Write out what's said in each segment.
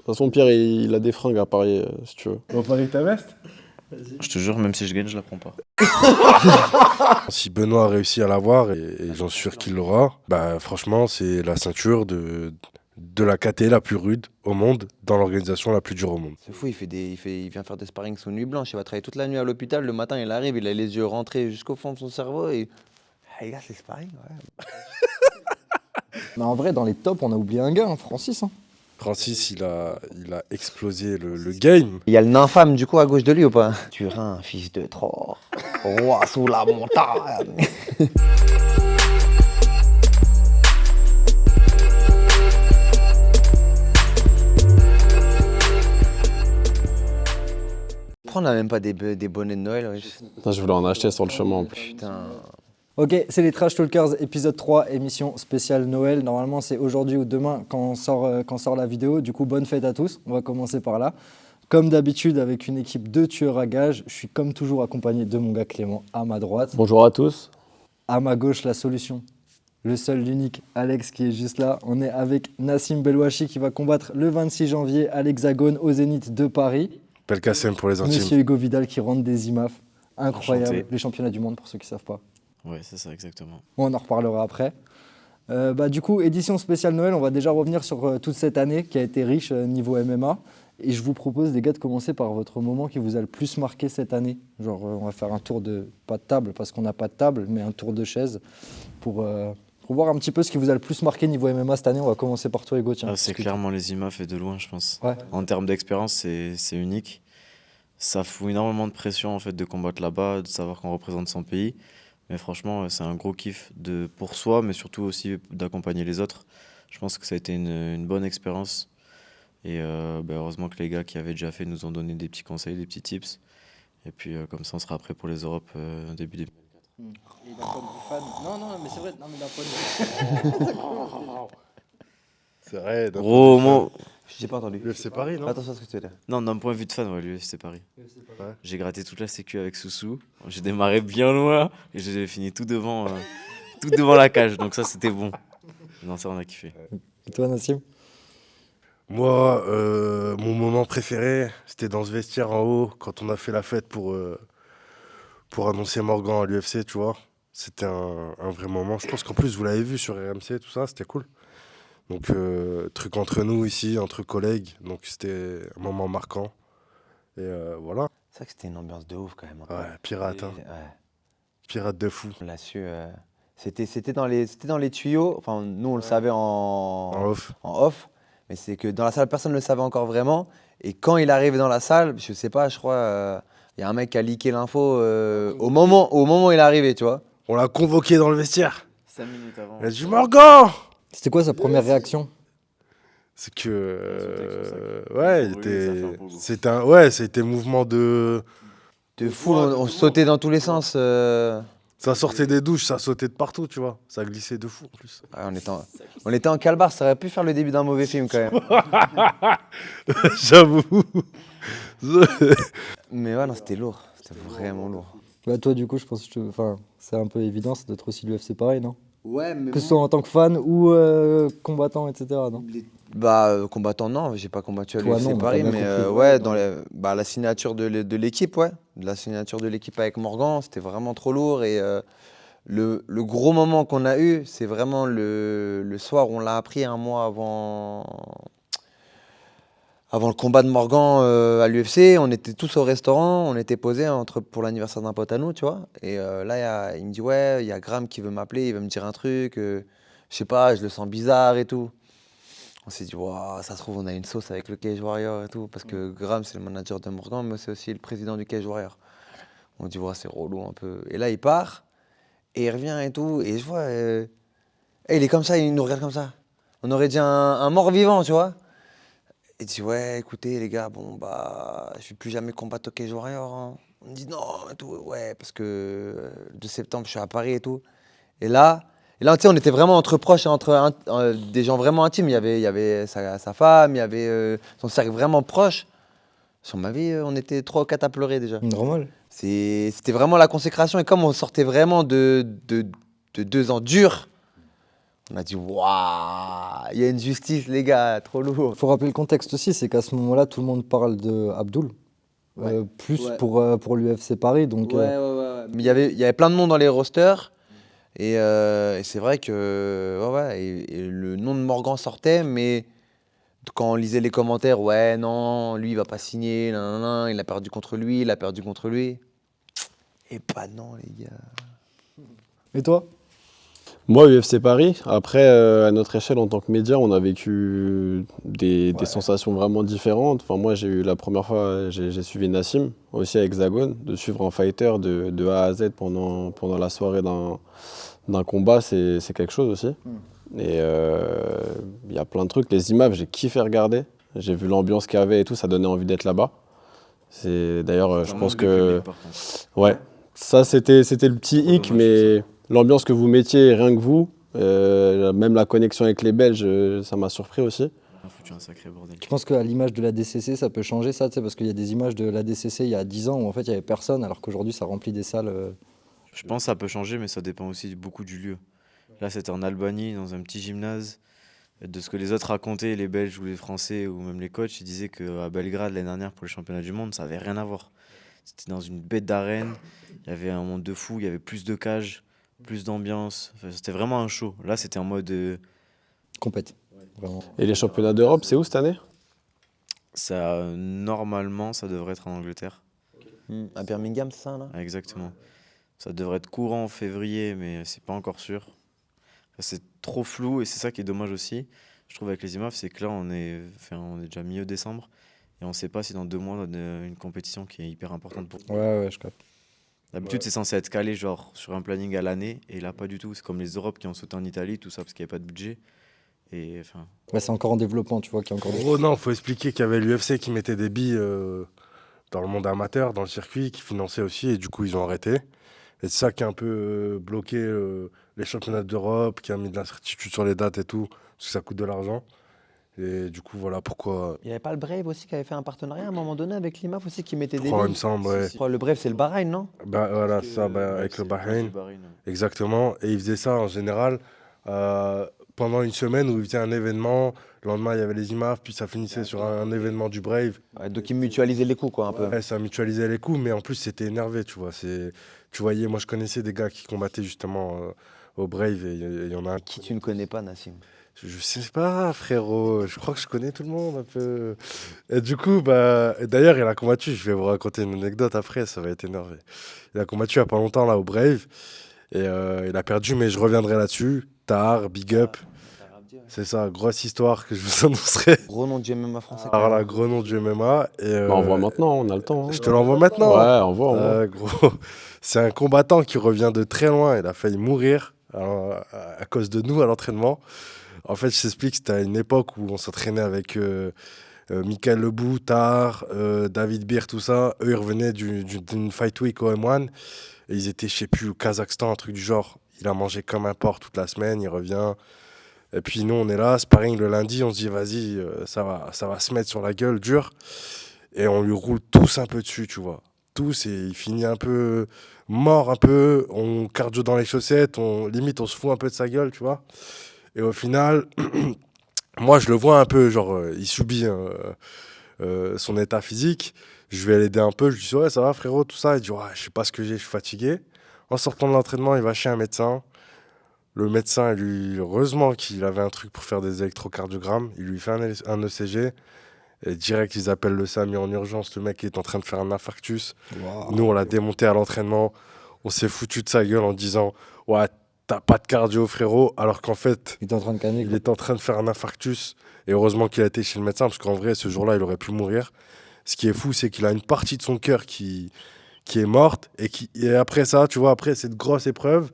toute façon, Pierre, il a des fringues à parier, si tu veux. On parie ta veste? Je te jure, même si je gagne, je la prends pas. Si Benoît a réussi à l'avoir, et j'en suis sûr qu'il l'aura, bah franchement, c'est la ceinture de la KT la plus rude au monde, dans l'organisation la plus dure au monde. C'est fou, il vient faire des sparring sous nuit blanche. Il va travailler toute la nuit à l'hôpital. Le matin, il arrive, il a les yeux rentrés jusqu'au fond de son cerveau. Et ah, les gars, c'est sparring, ouais. Mais en vrai, dans les tops, on a oublié un gars, hein, Francis. Hein. Francis, il a explosé le game. Il y a le nymphamme du coup à gauche de lui ou pas? Turin, fils de Troie, roi sous la montagne. Pourquoi on n'a même pas des bonnets de Noël? Ouais. Putain, je voulais en acheter sur le chemin en plus. Putain. Ok, c'est les Trash Talkers, épisode 3, émission spéciale Noël. Normalement, c'est aujourd'hui ou demain quand sort la vidéo. Du coup, bonne fête à tous. On va commencer par là. Comme d'habitude, avec une équipe de tueurs à gages, je suis comme toujours accompagné de mon gars Clément à ma droite. Bonjour à tous. À ma gauche, la solution. Le seul, l'unique, Alex qui est juste là. On est avec Nassim Belouachi qui va combattre le 26 janvier à l'Hexagone au Zénith de Paris. Pelkacem pour les intimes. Monsieur Hugo Vidal qui rentre des IMAF. Incroyable. Enchanté. Les championnats du monde pour ceux qui ne savent pas. Ouais, c'est ça, exactement. On en reparlera après. Du coup, édition spéciale Noël, on va déjà revenir sur toute cette année qui a été riche niveau MMA. Et je vous propose, les gars, de commencer par votre moment qui vous a le plus marqué cette année. Genre, on va faire un tour de, pas de table, parce qu'on n'a pas de table, mais un tour de chaise pour voir un petit peu ce qui vous a le plus marqué niveau MMA cette année. On va commencer par toi, Hugo. Tiens, Ah, c'est clairement les IMAF et de loin, je pense. Ouais. En termes d'expérience, c'est unique. Ça fout énormément de pression en fait de combattre là-bas, de savoir qu'on représente son pays. Mais franchement, c'est un gros kiff pour soi, mais surtout aussi d'accompagner les autres. Je pense que ça a été une bonne expérience. Et heureusement que les gars qui avaient déjà fait nous ont donné des petits conseils, des petits tips. Et puis comme ça, on sera prêt pour les Europes début 2024. Et d'un point de vue fan. Non, mais c'est vrai, non, mais d'un point de vue. C'est vrai. Gros mot. J'ai pas entendu. UFC Paris, non? Attention à ce que tu veux dire. Non, d'un point de vue de fan, ouais, l'UFC Paris. Ouais. J'ai gratté toute la sécu avec Soussou. J'ai démarré bien loin et j'ai fini tout devant la cage. Donc ça, c'était bon. Non, ça, on a kiffé. Et toi, Nassim? Moi, mon moment préféré, c'était dans ce vestiaire en haut, quand on a fait la fête pour annoncer Morgan à l'UFC, tu vois. C'était un vrai moment. Je pense qu'en plus, vous l'avez vu sur RMC, tout ça, c'était cool. Donc, truc entre nous ici, entre collègues. Donc, c'était un moment marquant. Et voilà. C'est vrai que c'était une ambiance de ouf quand même. Ouais, pirate, hein. Ouais. Pirate de fou. On l'a su. C'était dans les tuyaux. Enfin, nous, on le savait En off. en off. Mais c'est que dans la salle, personne ne le savait encore vraiment. Et quand il arrivait dans la salle, je sais pas, je crois, il y a un mec qui a leaké l'info au moment où il est arrivé, tu vois. On l'a convoqué dans le vestiaire. 5 minutes avant. Il a dit Morgan! C'était quoi sa première réaction? C'est que. Ouais, il oui, était. ça fait un peu beau. C'était mouvement de. De fou, on sautait dans tous les sens. Ça sortait des douches, ça sautait de partout, tu vois. Ça glissait de fou en plus. Ouais, on était en calbar, ça aurait pu faire le début d'un mauvais film quand même. J'avoue. Mais ouais, non, c'était lourd. C'était vraiment lourd. Bah, toi, du coup, je pense que c'est un peu évident, ça doit être aussi l'UFC pareil, non? Ouais, mais. Que ce soit en tant que fan ou combattant, etc. Non? Combattant, non, j'ai pas combattu à Toi, l'UFC non, mais Paris, t'as bien mais compris. ouais, dans la signature de l'équipe, ouais. La signature de l'équipe avec Morgan, c'était vraiment trop lourd. Et le gros moment qu'on a eu, c'est vraiment le soir où on l'a appris un mois avant le combat de Morgan à l'UFC. On était tous au restaurant, on était posés pour l'anniversaire d'un pote à nous, tu vois. Et là, il me dit, ouais, il y a Graham qui veut m'appeler, il veut me dire un truc. Je sais pas, je le sens bizarre et tout. On s'est dit, wow, ça se trouve, on a une sauce avec le Cage Warrior et tout. Parce que Graham, c'est le manager de Morgan, mais c'est aussi le président du Cage Warrior. On dit, ouais, c'est relou un peu. Et là, il part, et il revient et tout. Et je vois, il est comme ça, il nous regarde comme ça. On aurait dit un mort-vivant, tu vois. Il dit, ouais, écoutez, les gars, bon, bah, je vais plus jamais combattre au Cage Warrior. Hein. On me dit, non, et tout, ouais, parce que le 2 septembre, je suis à Paris et tout. Et là, tu sais, on était vraiment entre proches, des gens vraiment intimes. Il y avait sa femme, il y avait son cercle vraiment proche. Sur ma vie, on était 3 ou 4 à pleurer déjà. Normal. C'était vraiment la consécration. Et comme on sortait vraiment de 2 ans durs, On a dit, waouh, il y a une justice, les gars, trop lourd. Il faut rappeler le contexte aussi, c'est qu'à ce moment-là, tout le monde parle de Abdul, plus Ouais. pour l'UFC Paris. Donc, Ouais. Mais il y avait plein de monde dans les rosters. Et c'est vrai que et le nom de Morgan sortait, mais quand on lisait les commentaires, ouais, non, lui, il va pas signer, nan, il a perdu contre lui, il a perdu contre lui. Et pas non, les gars. Et toi? Moi, UFC Paris, après, à notre échelle en tant que média, on a vécu des sensations vraiment différentes. Enfin, moi, j'ai eu la première fois, j'ai suivi Nassim, aussi à Hexagone, de suivre un fighter de A à Z pendant la soirée d'un combat, c'est quelque chose aussi. Et il y a plein de trucs. Les images, j'ai kiffé regarder. J'ai vu l'ambiance qu'il y avait et tout, ça donnait envie d'être là-bas. D'ailleurs, je Un pense manque de que... public, par contre. Ouais, ça c'était le petit Trop hic, dommage, mais l'ambiance que vous mettiez, rien que vous, même la connexion avec les Belges, ça m'a surpris aussi. On a foutu un sacré bordel. Tu penses qu'à l'image de la DCC, ça peut changer ça, tu sais, parce qu'il y a des images de la DCC il y a 10 ans où en fait il n'y avait personne, alors qu'aujourd'hui ça remplit des salles. Je pense que ça peut changer, mais ça dépend aussi beaucoup du lieu. Là, c'était en Albanie, dans un petit gymnase. De ce que les autres racontaient, les Belges ou les Français ou même les coachs, ils disaient qu'à Belgrade, l'année dernière, pour les championnats du monde, ça avait rien à voir. C'était dans une bête d'arène, il y avait un monde de fou, il y avait plus de cages, plus d'ambiance. Enfin, c'était vraiment un show. Là, c'était en mode... Compète. Vraiment. Et les championnats d'Europe, c'est où cette année? Normalement, ça devrait être en Angleterre. À Birmingham, c'est ça, là? Ah, exactement. Ça devrait être courant en février, mais c'est pas encore sûr. Enfin, c'est trop flou et c'est ça qui est dommage aussi. Je trouve avec les IMAF, c'est que là, on est déjà milieu décembre et on ne sait pas si dans 2 mois, on a une compétition qui est hyper importante pour nous. Ouais, je capte. D'habitude, c'est censé être calé genre sur un planning à l'année et là, pas du tout. C'est comme les Europes qui ont sauté en Italie, tout ça, parce qu'il n'y avait pas de budget. Et enfin, Ouais, c'est encore en développement, tu vois, qu'il y a encore des... Oh non, faut expliquer qu'il y avait l'UFC qui mettait des billes dans le monde amateur, dans le circuit, qui finançait aussi, et du coup, ils ont arrêté. Et c'est ça qui a un peu bloqué les championnats d'Europe, qui a mis de l'incertitude sur les dates et tout, parce que ça coûte de l'argent. Et du coup, voilà pourquoi. Il n'y avait pas le Brave aussi qui avait fait un partenariat à un moment donné avec l'IMAF aussi qui mettait Je des crois, il me billes. semble, ouais. Je crois le Brave, c'est le Bahreïn, non? Bah, voilà, ça, ouais, avec le c'est Bahreïn. du Bahreïn, ouais. Exactement. Et ils faisaient ça en général pendant une semaine où ils faisaient un événement. Le lendemain, il y avait les IMAF, puis ça finissait sur un événement du Brave. Ouais, donc ils mutualisaient les coûts, quoi, un peu. Ouais, ça mutualisait les coûts, mais en plus, c'était énervé, tu vois. Tu voyais, moi, je connaissais des gars qui combattaient justement au Brave, et il y en a un Qui tu ne connais pas, Nassim? Je sais pas, frérot. Je crois que je connais tout le monde un peu. Et du coup, bah, et d'ailleurs, il a combattu. Je vais vous raconter une anecdote après, ça va être énervé. Il a combattu il y a pas longtemps là au Brave. Et il a perdu, mais je reviendrai là-dessus. Tahar, big up. C'est ça, grosse histoire que je vous annoncerai. Gros nom du MMA français. Alors là, gros nom du MMA. Et, Bah, on voit maintenant, on a le temps. Hein. je te l'envoie maintenant. Ouais, on voit. Gros, c'est un combattant qui revient de très loin. Il a failli mourir à cause de nous à l'entraînement. En fait, je t'explique, c'était à une époque où on s'entraînait avec Michael Lebou, Tahar, David Bir, tout ça. Eux, ils revenaient d'une Fight Week au M1. Et ils étaient, je sais plus, au Kazakhstan, un truc du genre. Il a mangé comme un porc toute la semaine, il revient. Et puis nous, on est là, sparring le lundi, on se dit, vas-y, ça va se mettre sur la gueule, dur. Et on lui roule tous un peu dessus, tu vois. Tous, et il finit un peu mort, un peu. On cardio dans les chaussettes, limite, on se fout un peu de sa gueule, tu vois. Et au final, moi, je le vois un peu, genre, il subit son état physique. Je vais l'aider un peu, je lui dis, ouais, ça va, frérot, tout ça. Il dit, ouais, je sais pas ce que j'ai, je suis fatigué. En sortant de l'entraînement, il va chez un médecin. Le médecin, heureusement qu'il avait un truc pour faire des électrocardiogrammes. Il lui fait un ECG. Et direct, ils appellent le SAMU en urgence. Le mec est en train de faire un infarctus. Wow. Nous, on l'a démonté à l'entraînement. On s'est foutu de sa gueule en disant, ouais, t'as pas de cardio, frérot. Alors qu'en fait, Il est en train de canner. il est en train de faire un infarctus. Et heureusement qu'il a été chez le médecin, parce qu'en vrai, ce jour-là, il aurait pu mourir. Ce qui est fou, c'est qu'il a une partie de son cœur qui est morte. Et après ça, tu vois, après cette grosse épreuve,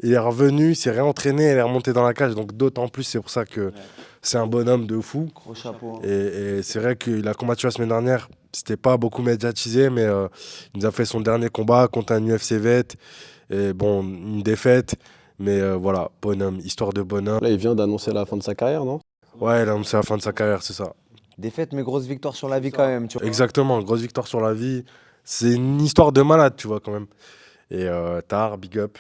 il est revenu, il s'est réentraîné, il est remonté dans la cage. Donc d'autant plus, c'est pour ça que c'est un bonhomme de fou. Gros chapeau. Hein. Et c'est vrai qu'il a combattu la semaine dernière. C'était pas beaucoup médiatisé, mais il nous a fait son dernier combat contre un UFC vet. Et bon, une défaite. Mais voilà, bonhomme, histoire de bonhomme. Là, il vient d'annoncer la fin de sa carrière, non? Ouais, là, c'est la fin de sa carrière, c'est ça. Défaite, mais grosse victoire sur la vie quand même. Tu vois. Exactement, grosse victoire sur la vie. C'est une histoire de malade, tu vois, quand même. Et Tahar, big up.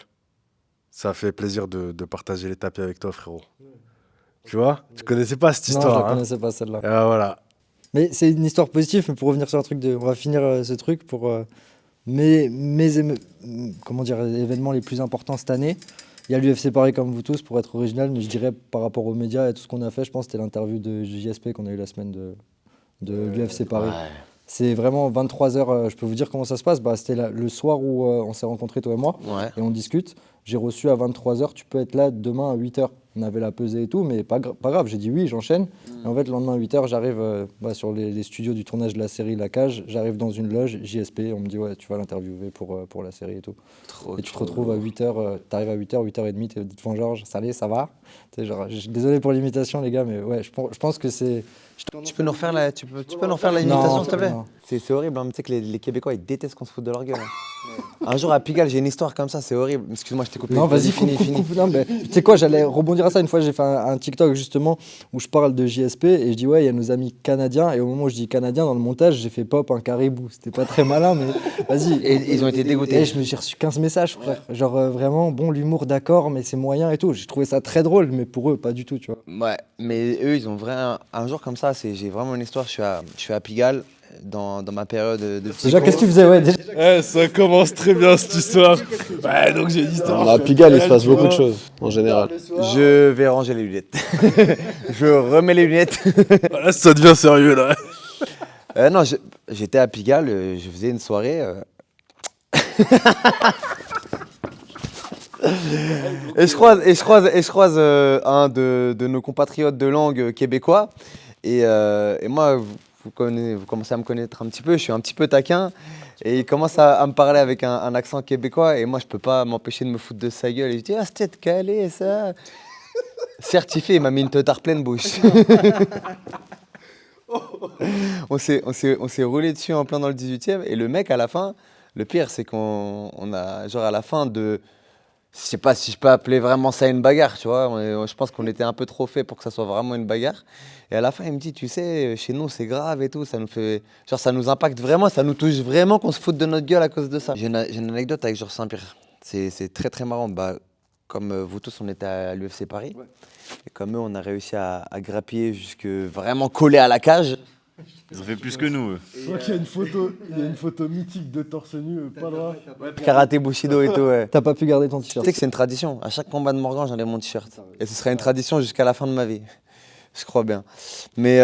Ça fait plaisir de partager les tapis avec toi, frérot. Tu vois? Tu connaissais pas cette Non, je histoire, la hein? connaissais pas celle-là. Ah, voilà. Mais c'est une histoire positive, mais pour revenir sur un truc de. On va finir ce truc pour comment dire, les événements les plus importants cette année. Il y a l'UFC Paris comme vous tous, pour être original, mais je dirais par rapport aux médias et tout ce qu'on a fait, je pense que c'était l'interview de JSP qu'on a eu la semaine de l'UFC Paris. C'est vraiment 23h, je peux vous dire comment ça se passe. Bah, c'était le soir où on s'est rencontrés, toi et moi, Ouais. et on discute. J'ai reçu à 23h, tu peux être là demain à 8h. On avait la pesée et tout, mais pas grave. J'ai dit oui, j'enchaîne. Et en fait, le lendemain à 8h, j'arrive sur les studios du tournage de la série La Cage. J'arrive dans une loge, JSP. On me dit, ouais, tu vas l'interviewer pour la série et tout. Et tu te retrouves à 8h, t'arrives à 8h, 8h30, t'es devant Georges. Salut, ça va? Tu sais, genre, désolé pour l'imitation, les gars, mais ouais, je pense que c'est. Tu peux nous refaire tu peux nous refaire l'imitation, s'il te plaît? Non. C'est horrible, hein. Tu sais que les Québécois, ils détestent qu'on se foute de leur gueule, hein. Un jour à Pigalle, j'ai une histoire comme ça, c'est horrible. Excuse-moi, je t'ai coupé. Non, vas-y, coupe. Non, mais tu sais quoi, j'allais rebondir à ça. Une fois, j'ai fait un TikTok justement où je parle de JSP et je dis ouais, il y a nos amis canadiens. Et au moment où je dis canadien, dans le montage, j'ai fait pop un caribou. C'était pas très malin, mais vas-y. Et ils ont été dégoûtés. Et j'ai reçu 15 messages, frère. Genre vraiment, bon, l'humour, d'accord, mais c'est moyen et tout. J'ai trouvé ça très drôle, mais pour eux, pas du tout, tu vois. Ouais, mais eux, ils ont vraiment. Un jour comme ça, j'ai vraiment une histoire. Je suis à Pigalle dans ma période de psycho. Déjà, qu'est-ce que tu faisais? Ouais, déjà. Ça commence très bien cette histoire. Ouais, donc j'ai une histoire. À Pigalle, il se passe beaucoup de choses, en général. Je vais ranger les lunettes. Je remets les lunettes. Là, ça devient sérieux, là. Non, j'étais à Pigalle, je faisais une soirée. Et je croise un de nos compatriotes de langue québécois. Et moi, vous commencez à me connaître un petit peu, je suis un petit peu taquin. Et il commence à me parler avec un accent québécois. Et moi, je peux pas m'empêcher de me foutre de sa gueule. Et je dis, ah, c'était calé, ça. Certifié, il m'a mis une teutard pleine bouche. On s'est roulé dessus en plein dans le 18e. Et le mec, à la fin, le pire, c'est qu'on a, genre, à la fin de. Je sais pas si je peux appeler vraiment ça une bagarre, tu vois. Je pense qu'on était un peu trop fait pour que ça soit vraiment une bagarre. Et à la fin, il me dit, tu sais, chez nous, c'est grave et tout. Ça nous fait. Genre, ça nous impacte vraiment, ça nous touche vraiment qu'on se foute de notre gueule à cause de ça. J'ai une anecdote avec Georges Saint-Pierre. C'est très, très marrant. Bah, comme vous tous, on était à l'UFC Paris. Ouais. Et comme eux, on a réussi à grappiller jusque vraiment collé à la cage. Ils ont fait plus que nous, eux. Je crois qu'il y a une photo mythique de torse nu, pas loin. Karaté Bushido et tout, ouais. T'as pas pu garder ton Tu t-shirt. sais que c'est une tradition. À chaque combat de Morgan, j'enlève mon t-shirt. Et ce sera une tradition jusqu'à la fin de ma vie. Je crois bien. Mais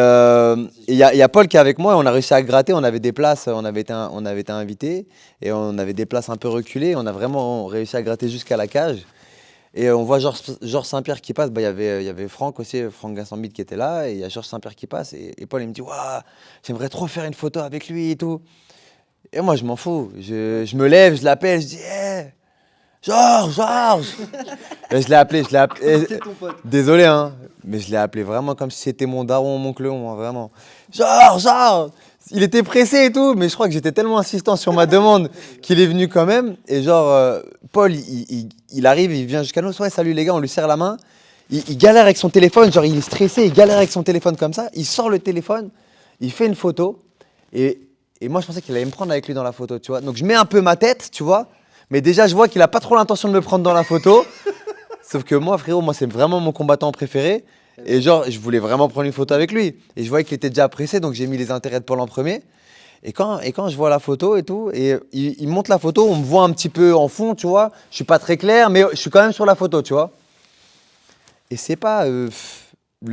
il y a Paul qui est avec moi et on a réussi à gratter. On avait des places, on avait été invités et on avait des places un peu reculées. On a vraiment réussi à gratter jusqu'à la cage. Et on voit Georges Saint-Pierre qui passe. Bah, y avait Franck aussi, Franck Gassambide qui était là. Et il y a Georges Saint-Pierre qui passe. Et Paul, il me dit, waouh, j'aimerais trop faire une photo avec lui et tout. Et moi, je m'en fous. Je me lève, je l'appelle, je dis, hey, Georges. Et je l'ai appelé. Désolé, hein. Mais je l'ai appelé vraiment comme si c'était mon daron, mon clone, vraiment. Georges. Il était pressé et tout, mais je crois que j'étais tellement insistant sur ma demande qu'il est venu quand même. Et genre, Paul, il arrive, il vient jusqu'à nous. Ouais, salut les gars, on lui serre la main. Il galère avec son téléphone, genre il est stressé, il galère avec son téléphone comme ça. Il sort le téléphone, il fait une photo. Et moi, je pensais qu'il allait me prendre avec lui dans la photo, tu vois. Donc je mets un peu ma tête, tu vois. Mais déjà, je vois qu'il a pas trop l'intention de me prendre dans la photo. Sauf que moi, frérot, c'est vraiment mon combattant préféré. Et genre, je voulais vraiment prendre une photo avec lui. Et je voyais qu'il était déjà pressé, donc j'ai mis les intérêts de Paul en premier. Et quand je vois la photo et tout, et il monte la photo, on me voit un petit peu en fond, tu vois. Je suis pas très clair, mais je suis quand même sur la photo, tu vois. Et c'est pas le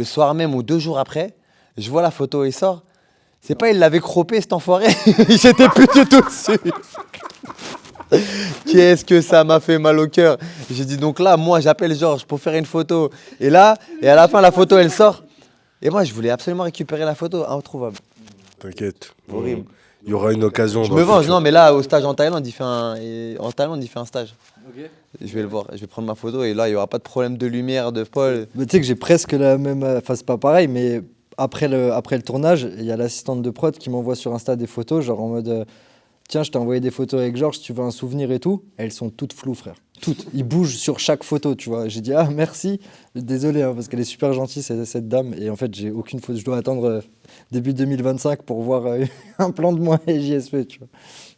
soir même ou 2 jours après, je vois la photo et sort. C'est pas il l'avait croppé cet enfoiré. J'étais plus du tout dessus. Qu'est-ce que ça m'a fait mal au cœur. J'ai dit donc là, moi j'appelle Georges pour faire une photo. Et là, et à la fin la photo elle sort. Et moi je voulais absolument récupérer la photo, introuvable. T'inquiète. Horrible. Il y aura une occasion. Je me venge, non mais là au stage en Thaïlande, il fait un stage. Okay. Je vais le voir, je vais prendre ma photo et là il n'y aura pas de problème de lumière, de Paul. Mais tu sais que j'ai presque la même, enfin c'est pas pareil, mais après le tournage, il y a l'assistante de prod qui m'envoie sur Insta des photos, genre en mode tiens, je t'ai envoyé des photos avec Georges, si tu veux un souvenir et tout. Elles sont toutes floues, frère. Toutes. Il bouge sur chaque photo, tu vois. J'ai dit, ah, merci. Désolé, hein, parce qu'elle est super gentille, cette dame. Et en fait, j'ai aucune photo. Je dois attendre début 2025 pour voir un plan de moi et JSP, tu vois.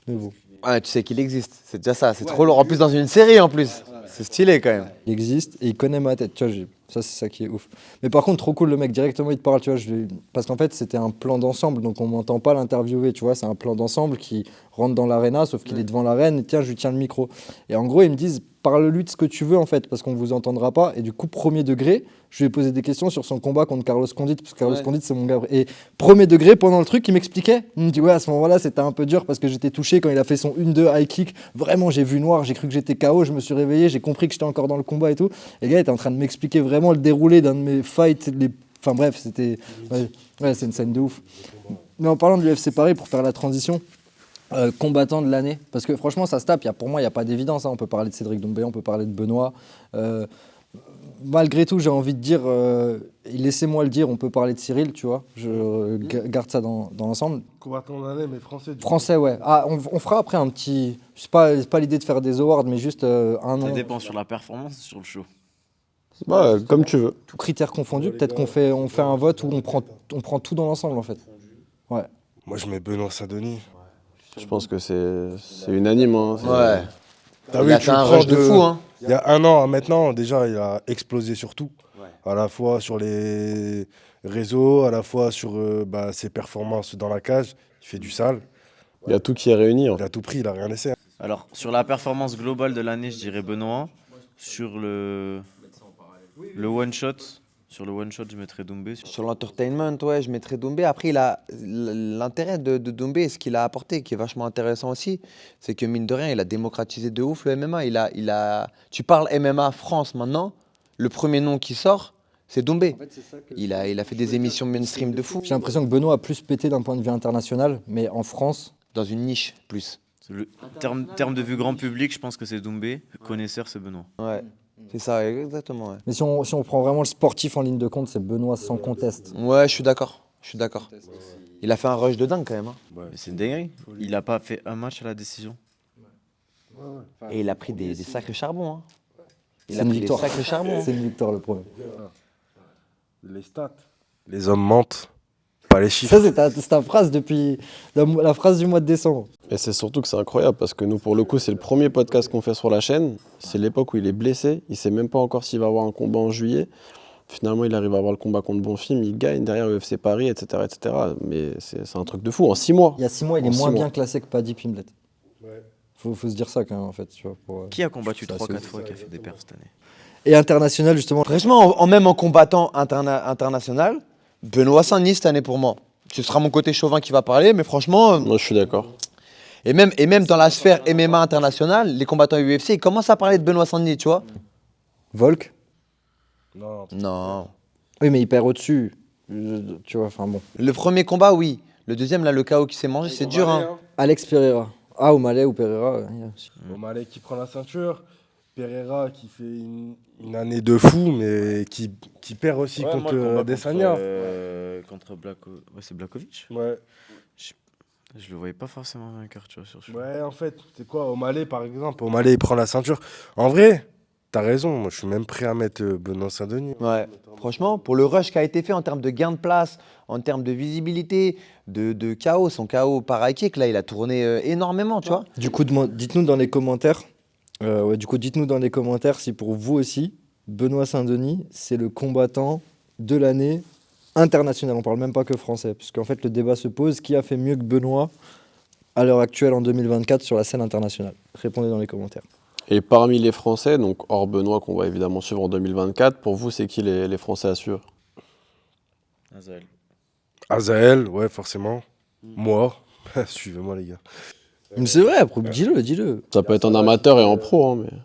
Mais bon. Ouais, tu sais qu'il existe. C'est déjà ça. C'est trop lourd. En plus, dans une série, en plus. C'est stylé quand même. Il existe et il connaît ma tête. Tu vois, ça, c'est ça qui est ouf. Mais par contre, trop cool, le mec, directement, il te parle. Tu vois, parce qu'en fait, c'était un plan d'ensemble. Donc, on m'entend pas l'interviewer. Tu vois, c'est un plan d'ensemble qui rentre dans l'arena, sauf qu'il est devant l'arène. Et tiens, je lui tiens le micro. Et en gros, ils me disent, parle-lui de ce que tu veux, en fait, parce qu'on vous entendra pas. Et du coup, premier degré, je lui ai posé des questions sur son combat contre Carlos Condit, parce que Carlos Condit, c'est mon gars. Et premier degré, pendant le truc, il m'expliquait. Il me dit, ouais, à ce moment-là, c'était un peu dur parce que j'étais touché quand il a fait son 1-2 high kick. Vraiment, j'ai vu noir, j'ai cru que j'étais KO, je me suis réveillé, j'ai compris que j'étais encore dans le combat et tout. Et le gars était en train de m'expliquer vraiment le déroulé d'un de mes fights. Enfin bref, c'était. Ouais, c'est une scène de ouf. Mais en parlant de l'UFC Paris, pour faire la transition, combattant de l'année, parce que franchement, ça se tape. Pour moi, il n'y a pas d'évidence. Hein. On peut parler de Cédric Doumbé, on peut parler de Benoît. Malgré tout, j'ai envie de dire, et laissez-moi le dire, on peut parler de Cyril, tu vois. Je garde ça dans l'ensemble. Combattant de l'année, mais français. Français, ouais. Ah, on fera après un petit. C'est pas l'idée de faire des awards, mais juste un nom. Ça dépend sur la performance, sur le show. Bah, comme tu veux. Tout critère confondu, peut-être qu'on fait un vote où on prend tout dans l'ensemble, en fait. Ouais. Moi, je mets Benoît Saint-Denis. Je pense que c'est unanime. Hein. Ouais. T'as Il vu, a tu fait un prends rush de fou, hein. Il y a 1 an à maintenant, déjà, il a explosé sur tout. À la fois sur les réseaux, à la fois sur ses performances dans la cage. Il fait du sale. Il y a tout qui est réuni. En Il fait. a tout pris, il a rien laissé. Alors, sur la performance globale de l'année, je dirais Benoît. Sur le one-shot, je mettrais Doumbé. Sur l'entertainment, ouais, je mettrais Doumbé. Après, l'intérêt de Doumbé, ce qu'il a apporté, qui est vachement intéressant aussi, c'est que mine de rien, il a démocratisé de ouf le MMA. Tu parles MMA France maintenant, le premier nom qui sort, c'est Doumbé. Il a fait des émissions mainstream de fou. J'ai l'impression que Benoît a plus pété d'un point de vue international, mais en France. Dans une niche, plus. Le terme de vue grand public, je pense que c'est Doumbé. Connaisseur, c'est Benoît. Ouais, c'est ça, exactement. Ouais, Mais si on prend vraiment le sportif en ligne de compte, c'est Benoît sans conteste. ouais, je suis d'accord. Il a fait un rush de dingue quand même. Hein. Mais c'est une dinguerie. Il n'a pas fait un match à la décision. Et il a pris des sacrés charbons. Hein. Il C'est a une pris des victoire. sacrés charbons. C'est une victoire le premier. Les stats. Les hommes mentent, pas les chiffres. Ça, c'est ta phrase depuis la phrase du mois de décembre. Et c'est surtout que c'est incroyable parce que nous, pour le coup, c'est le premier podcast qu'on fait sur la chaîne. C'est l'époque où il est blessé. Il sait même pas encore s'il va avoir un combat en juillet. Finalement, il arrive à avoir le combat contre Bonfim. Il gagne derrière UFC Paris, etc. etc. Mais c'est un truc de fou. En 6 mois. Il y a 6 mois, il est En moins 6 mois. bien classé que Paddy Pimblett. Faut se dire ça quand même, en fait. Tu vois, Qui a combattu c'est assez 3-4 ouf. fois qui a fait des perfs cette année? Et international, justement. Franchement, même en combattant international, Benoît Saint-Denis cette année pour moi. Ce sera mon côté chauvin qui va parler, mais franchement, Moi, je suis d'accord. et même dans la sphère MMA internationale, les combattants UFC, ils commencent à parler de Benoît Saint-Denis, tu vois. Volk. Non. Non. Oui, mais il perd au-dessus. Tu vois, enfin bon. Le premier combat, oui. Le deuxième, là, le KO qui s'est mangé, c'est dur. Hein. Alex Pereira. Ah, ou Malais ou Pereira. O'Malley qui prend la ceinture. Pereira qui fait une année de fou, mais qui perd aussi contre Adesanya. Contre c'est Blakovic. Ouais. Je le voyais pas forcément vainqueur, tu vois, sur ce show. Ouais, en fait, c'est quoi, O'Malley par exemple. O'Malley, il prend la ceinture. En vrai, t'as raison, moi je suis même prêt à mettre Benoît Saint-Denis. Ouais. Franchement, pour le rush qui a été fait en termes de gain de place, en termes de visibilité, de KO, son KO par high kick, là, il a tourné énormément, tu vois. Du coup, dites-nous dans les commentaires. Dites-nous dans les commentaires si pour vous aussi, Benoît Saint-Denis, c'est le combattant de l'année international. On parle même pas que français, parce qu'en fait le débat se pose, qui a fait mieux que Benoît à l'heure actuelle en 2024 sur la scène internationale? Répondez dans les commentaires. Et parmi les Français, donc hors Benoît qu'on va évidemment suivre en 2024, pour vous, c'est qui les Français à suivre? Azael. Azael, ouais, forcément. Moi. Suivez-moi, les gars. Mais c'est vrai, après, dis-le. Ça peut être en amateur et en pro, hein, mais...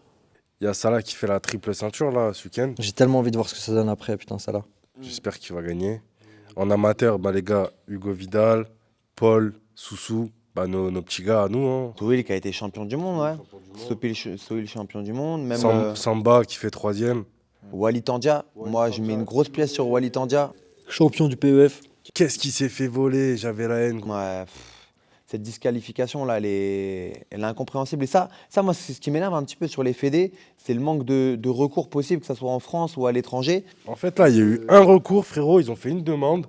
Il y a Salah qui fait la triple ceinture, là, ce week-end. J'ai tellement envie de voir ce que ça donne après, putain, ça là. J'espère qu'il va gagner. En amateur, les gars, Hugo Vidal, Paul, Soussou, nos petits gars à nous. Hein. Sohil qui a été champion du monde, ouais. Sohil champion du monde. Même Samba qui fait 3e. Wally Tandia. Moi, je mets une grosse pièce sur Wally Tandia. Champion du PEF. Qu'est-ce qui s'est fait voler? J'avais la haine. Ouais, cette disqualification-là, elle est incompréhensible. Et ça, moi, c'est ce qui m'énerve un petit peu sur les fédés, c'est le manque de recours possible, que ce soit en France ou à l'étranger. En fait, là, il y a eu un recours, frérot. Ils ont fait une demande.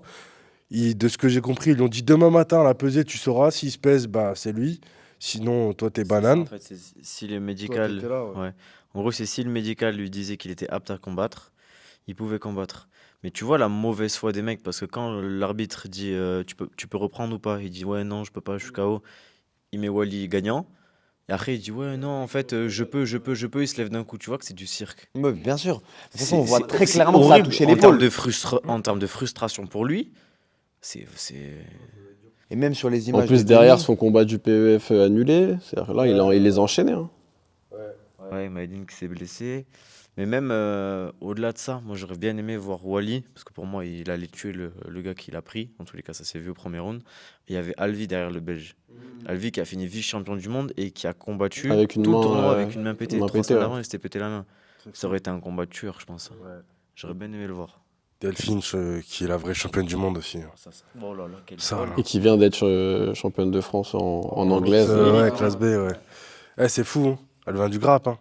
De ce que j'ai compris, ils lui ont dit demain matin, à la pesée, tu sauras. S'il se pèse, c'est lui. Sinon, toi, t'es C'est ça, banane. en fait, si le Toi, médical, t'étais là, ouais. ouais. En gros, c'est si le médical lui disait qu'il était apte à combattre, il pouvait combattre. Mais tu vois la mauvaise foi des mecs, parce que quand l'arbitre dit tu peux reprendre ou pas, il dit ouais, non, je peux pas, je suis KO. Il met Wally gagnant. Et après, il dit ouais, non, en fait, je peux. Il se lève d'un coup. Tu vois que c'est du cirque. Ouais, bien sûr. De toute façon, on C'est voit c'est- très c'est clairement que ça a horrible touché en termes l'épaule. en termes de frustration pour lui. C'est. Et même sur les En images de plus, derrière Denis, son combat du PEF annulé, c'est-à-dire là, il les a enchaînés, hein. Ouais, il m'a dit qu'il s'est blessé. Mais même au-delà de ça, moi j'aurais bien aimé voir Wally, parce que pour moi il allait tuer le gars qui l'a pris. En tous les cas, ça s'est vu au premier round. Et il y avait Alvi derrière le Belge. Alvi qui a fini vice-champion du monde et qui a combattu Avec une tout le main, tournoi avec une main pétée. main 3 pétée, semaines ouais. avant, il s'était pété la main. Ça aurait été un combat de tueur, je pense. J'aurais bien aimé le voir. Delphine, qui est la vraie championne du monde aussi. Oh là là, quelle Ça, folle. là. Et qui vient d'être championne de France en anglaise. Ouais, classe B, ouais. C'est fou, hein. Elle vient du grappe, hein.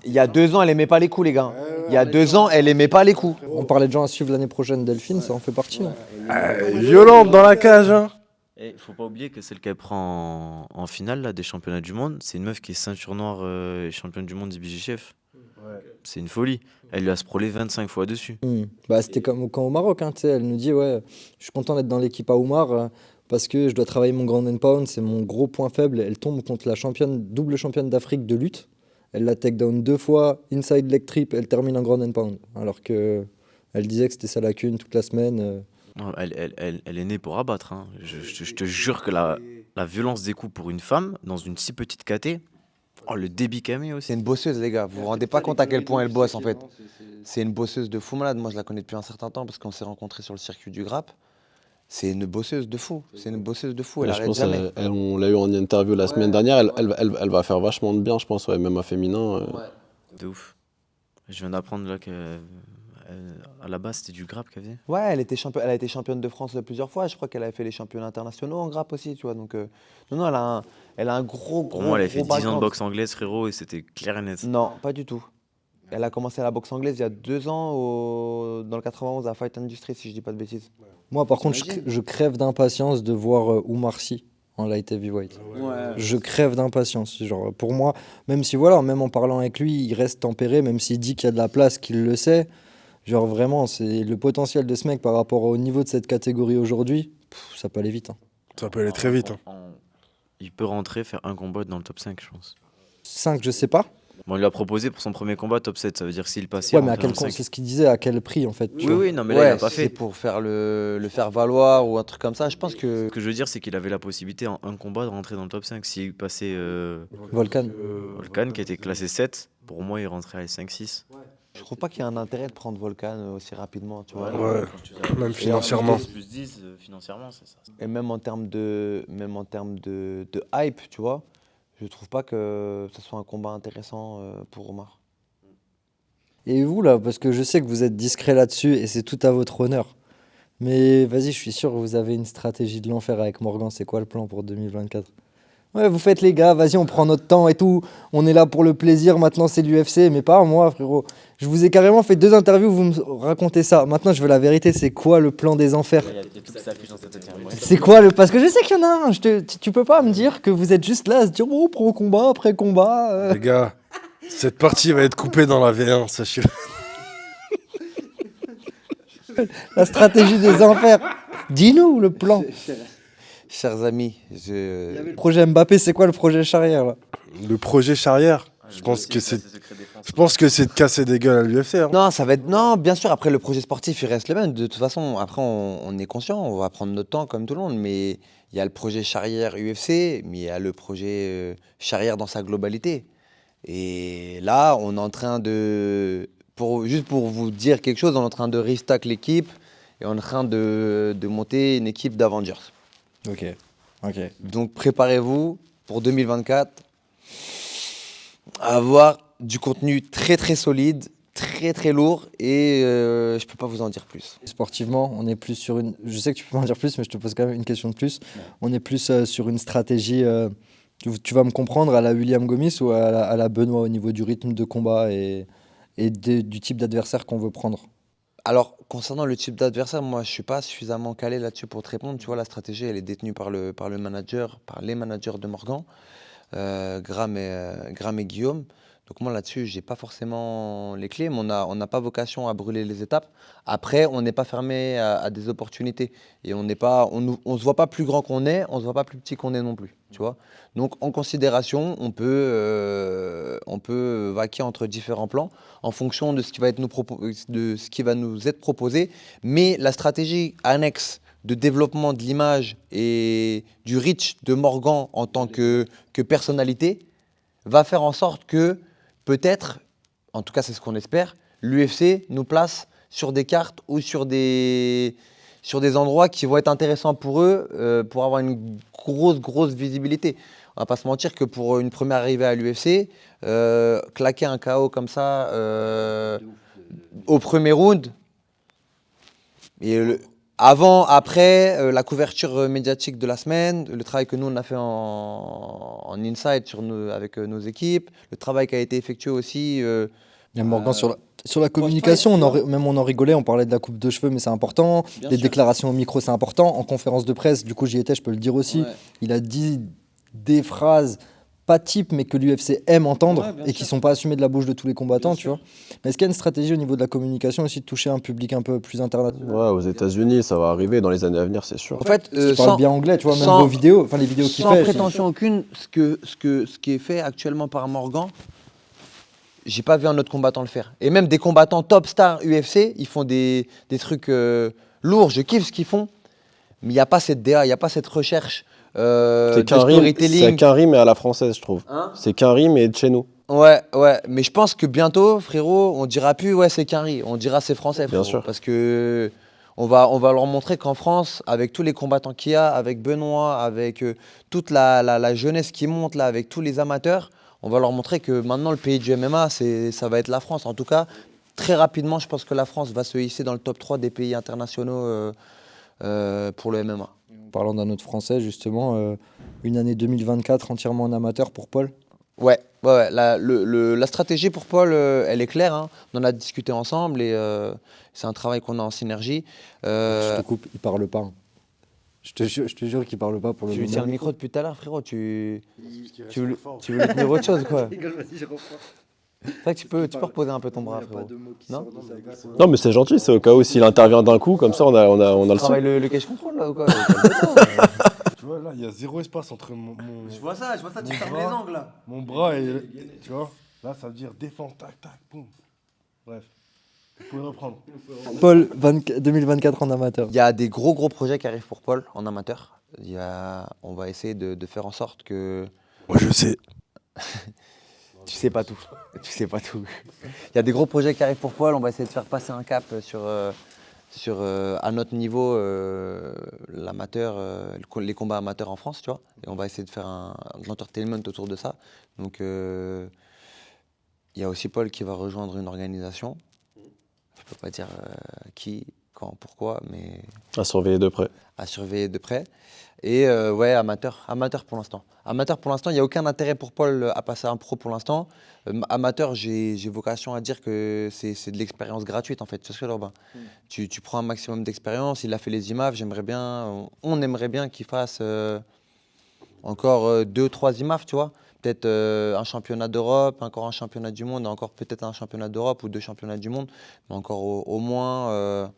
il y a 2 ans, elle aimait pas les coups, les gars. Il y a 2 ans, elle aimait pas les coups. On parlait de gens à suivre l'année prochaine, Delphine, ça en fait partie. Hein. Violente dans la cage, hein. Et faut pas oublier que celle qu'elle prend en finale là, des championnats du monde, c'est une meuf qui est ceinture noire et championne du monde d'IBJJF. C'est une folie. Elle lui a sprolé 25 fois dessus. Bah, c'était comme quand au Maroc, hein, tu sais, elle nous dit ouais, je suis content d'être dans l'équipe à Oumar parce que je dois travailler mon ground and pound, c'est mon gros point faible. Elle tombe contre la double championne d'Afrique de lutte. Elle la take down 2 fois, inside leg trip, elle termine en ground and pound. Alors que elle disait que c'était sa lacune toute la semaine. Non, elle est née pour abattre, hein. Je te jure que la violence des coups pour une femme dans une si petite caté, oh, le débit qu'elle met aussi. C'est une bosseuse, les gars. Vous vous rendez pas compte à quel point elle bosse, en fait. C'est une bosseuse de fou malade. Moi, je la connais depuis un certain temps parce qu'on s'est rencontrés sur le circuit du grappe. C'est une bosseuse de fou. C'est une bosseuse de fou. Elle Ouais, je arrête pense jamais. on l'a eu en interview la semaine dernière. Elle va faire vachement de bien, je pense, ouais, même à féminin. De ouf. Je viens d'apprendre là que à la base c'était du grappe qu'elle faisait. Ouais, elle a été championne de France plusieurs fois. Je crois qu'elle avait fait les championnats internationaux en grappe aussi, tu vois. Donc, non, elle a un gros, Pour gros, moi, elle avait gros fait 10 ans de background. boxe anglaise, frérot, et c'était clair et net. Non, pas du tout. Elle a commencé la boxe anglaise il y a 2 ans dans le 91 à Fight Industry, si je dis pas de bêtises. Moi, par contre, T'imagines je crève d'impatience de voir Oumar Sy en light heavyweight. Je crève d'impatience. Genre, pour moi, même si voilà, même en parlant avec lui, il reste tempéré, même s'il dit qu'il y a de la place, qu'il le sait. Genre vraiment, c'est le potentiel de ce mec par rapport au niveau de cette catégorie aujourd'hui, ça peut aller vite. Hein. Ça peut aller très vite, hein. Il peut rentrer, faire un combat dans le top 5, je pense. 5, je sais pas. Bon, on lui a proposé pour son premier combat top 7, ça veut dire s'il passe, il Ouais, mais à rentre dans quel le 5. c'est ce qu'il disait, à quel prix en fait. tu Oui, vois. oui, non, mais là, il a pas c'est fait. pour faire le faire valoir ou un truc comme ça. Je pense que Ce que je veux dire, c'est qu'il avait la possibilité en un combat de rentrer dans le top 5. S'il passait Volcan. Volcan, qui était classé 7, pour moi, il rentrait à 5-6. je trouve pas qu'il y a un intérêt de prendre Volcan aussi rapidement, tu vois. Ouais, même financièrement. Plus 10, financièrement, c'est ça. Et même en termes de hype, tu vois, je trouve pas que ce soit un combat intéressant pour Omar. Et vous là, parce que je sais que vous êtes discret là-dessus et c'est tout à votre honneur. Mais vas-y, je suis sûr que vous avez une stratégie de l'enfer avec Morgan. C'est quoi le plan pour 2024 ? Ouais, vous faites les gars, vas-y, on prend notre temps et tout. On est là pour le plaisir, maintenant c'est l'UFC, mais pas moi, frérot. Je vous ai carrément fait 2 interviews, vous me racontez ça. Maintenant, je veux la vérité, c'est quoi le plan des enfers ? Il y a tout qui s'affiche dans cette interview. C'est quoi le... Parce que je sais qu'il y en a un. Tu peux pas me dire que vous êtes juste là à se dire, oh, pro combat après combat. Les gars, cette partie va être coupée dans la V1, sachez-le. La stratégie des enfers. Dis-nous le plan. Chers amis, Le projet Mbappé, c'est quoi le projet charrière là ? Le projet charrière, je pense que c'est de casser des gueules à l'UFC, hein. non, ça va être non, bien sûr. Après, le projet sportif, il reste le même. De toute façon, après, on est conscient, on va prendre notre temps comme tout le monde. Mais il y a le projet charrière UFC, mais il y a le projet charrière dans sa globalité. Et là, on est en train de, juste pour vous dire quelque chose, on est en train de restack l'équipe et on est en train de monter une équipe d'Avengers. Ok. Donc préparez-vous pour 2024 à avoir du contenu très très solide, très très lourd et je peux pas vous en dire plus. Sportivement, on est plus sur une... Je sais que tu peux m'en dire plus, mais je te pose quand même une question de plus. On est plus sur une stratégie... Tu vas me comprendre, à la William Gomis ou à la Benoît au niveau du rythme de combat et du type d'adversaire qu'on veut prendre. Alors, concernant le type d'adversaire, moi, je suis pas suffisamment calé là-dessus pour te répondre. Tu vois, la stratégie, elle est détenue par le manager, par les managers de Morgan, Graham et Guillaume. Donc moi, là-dessus, j'ai pas forcément les clés, mais on n'a pas vocation à brûler les étapes. Après, on n'est pas fermé à des opportunités. Et on se voit pas plus grand qu'on est, on se voit pas plus petit qu'on est non plus. Tu vois. Donc, en considération, on peut vaquer entre différents plans en fonction de ce qui va être de ce qui va nous être proposé. Mais la stratégie annexe de développement de l'image et du reach de Morgan en tant que personnalité va faire en sorte que peut-être, en tout cas c'est ce qu'on espère, l'UFC nous place sur des cartes ou sur des endroits qui vont être intéressants pour eux pour avoir une grosse visibilité. On va pas se mentir que pour une première arrivée à l'UFC, claquer un KO comme ça au premier round, et après, la couverture médiatique de la semaine, le travail que nous on a fait en inside avec nos équipes, le travail qui a été effectué aussi. Et Morgan, sur la communication, on en rigolait, on parlait de la coupe de cheveux, mais c'est important. Bien Les sûr. déclarations au micro, c'est important. En conférence de presse, du coup, j'y étais, je peux le dire aussi. Ouais. Il a dit des phrases pas types, mais que l'UFC aime entendre Ouais, bien et qui sûr. sont pas assumées de la bouche de tous les combattants, Bien tu sûr. vois. Mais est-ce qu'il y a une stratégie au niveau de la communication aussi de toucher un public un peu plus international? Ouais, aux États-Unis, ça va arriver dans les années à venir, c'est sûr. En fait, Il parle bien anglais, tu vois, même sans- vos vidéos, enfin les vidéos qu'il sans fait. prétention aucune, ce qui est fait actuellement par Morgan, j'ai pas vu un autre combattant le faire. Et même des combattants top stars UFC, ils font des trucs lourds, je kiffe ce qu'ils font, mais il n'y a pas cette DA, il n'y a pas cette recherche C'est de qu'un rime, c'est storytelling. qu'un rime et à la française, je trouve. Hein. C'est qu'un rime et de chez nous. Ouais, mais je pense que bientôt, frérot, on dira plus ouais c'est Quinry, on dira c'est français, Bien frérot, sûr. parce que on va leur montrer qu'en France, avec tous les combattants qu'il y a, avec Benoît, avec toute la jeunesse qui monte là, avec tous les amateurs, on va leur montrer que maintenant le pays du MMA, ça va être la France. En tout cas, très rapidement, je pense que la France va se hisser dans le top 3 des pays internationaux pour le MMA. Parlant d'un autre français, justement, une année 2024 entièrement en amateur pour Paul. Ouais. La stratégie pour Paul, elle est claire, hein. On en a discuté ensemble et c'est un travail qu'on a en synergie. Je te coupe, il parle pas. Hein. Je te jure qu'il parle pas pour le Je lui tiens le moment. micro depuis tout à l'heure, frérot. Tu veux lui tenir autre chose, quoi. C'est vrai que tu peux reposer un peu ton bras, frérot. Non. Non, mais c'est gentil, c'est au cas où s'il intervient d'un coup, comme ça on a le son. Travaille le cage control, là, ou quoi? Tu vois, là, il y a zéro espace entre Je vois ça, tu fermes les angles, là. mon bras et. Tu vois, là, ça veut dire défense, tac, tac, boum. Bref, vous pouvez reprendre. Paul, 2024 en amateur. Il y a des gros projets qui arrivent pour Paul en amateur. On va essayer de faire en sorte que... Moi, je sais. Tu sais pas tout. Tu sais pas tout. Il y a des gros projets qui arrivent pour Paul. On va essayer de faire passer un cap sur à notre niveau l'amateur, les combats amateurs en France, tu vois. Et on va essayer de faire de l'entertainment autour de ça. Donc il y a aussi Paul qui va rejoindre une organisation. Je peux pas dire qui, quand, pourquoi, mais À surveiller de près. à surveiller de près. Et ouais, amateur pour l'instant. Amateur pour l'instant, il n'y a aucun intérêt pour Paul à passer un pro pour l'instant. Amateur, j'ai vocation à dire que c'est de l'expérience gratuite en fait. Tu sais ce que je veux dire, Robin ? Tu prends un maximum d'expérience, il a fait les IMAF, on aimerait bien qu'il fasse encore 2-3 IMAF, tu vois. Peut-être un championnat d'Europe, encore un championnat du monde, encore peut-être un championnat d'Europe ou 2 championnats du monde, mais encore au moins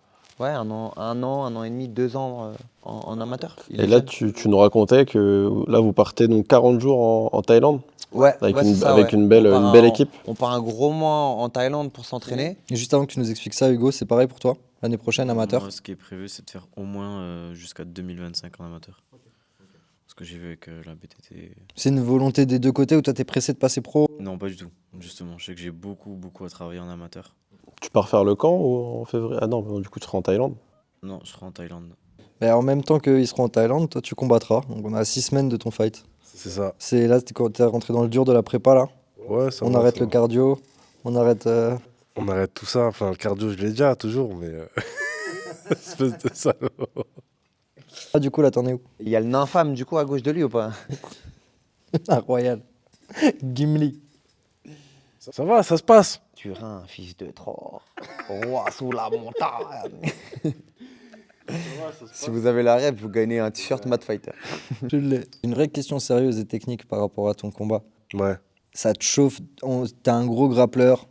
ouais, un an et demi, 2 ans en amateur. Il Et est là, jeune. tu nous racontais que là, vous partez donc 40 jours en Thaïlande Ouais, avec, ouais, c'est ça, avec ouais. une belle équipe. On part un gros mois en Thaïlande pour s'entraîner. Et juste avant que tu nous expliques ça, Hugo, c'est pareil pour toi? L'année prochaine, amateur? Moi, ce qui est prévu, c'est de faire au moins jusqu'à 2025 en amateur. Parce que j'ai vu avec la BTT. C'est une volonté des deux côtés ou toi t'es pressé de passer pro? Non, pas du tout. Justement, je sais que j'ai beaucoup à travailler en amateur. Tu pars faire le camp ou en février? Ah non, du coup, tu seras en Thaïlande. Non, je serai en Thaïlande. Ben, en même temps qu'ils seront en Thaïlande, toi tu combattras. Donc on a 6 semaines de ton fight. C'est ça. C'est là, t'es rentré dans le dur de la prépa là. Ouais, ça On va, arrête ça le va. cardio, on arrête. On arrête tout ça. Enfin, le cardio, je l'ai déjà, toujours, mais. Espèce de salaud. Ah, du coup, là, t'en es où? Il y a le nymphambe du coup à gauche de lui ou pas? Ah, Royal. Gimli. Ça va, ça se passe. Turin, fils de Troie, roi sous la montagne. Si vous avez la rêve, vous gagnez un t-shirt Mad Fighter. Je l'ai. Une vraie question sérieuse et technique par rapport à ton combat. Ouais. Ça te chauffe, t'es un gros grappleur,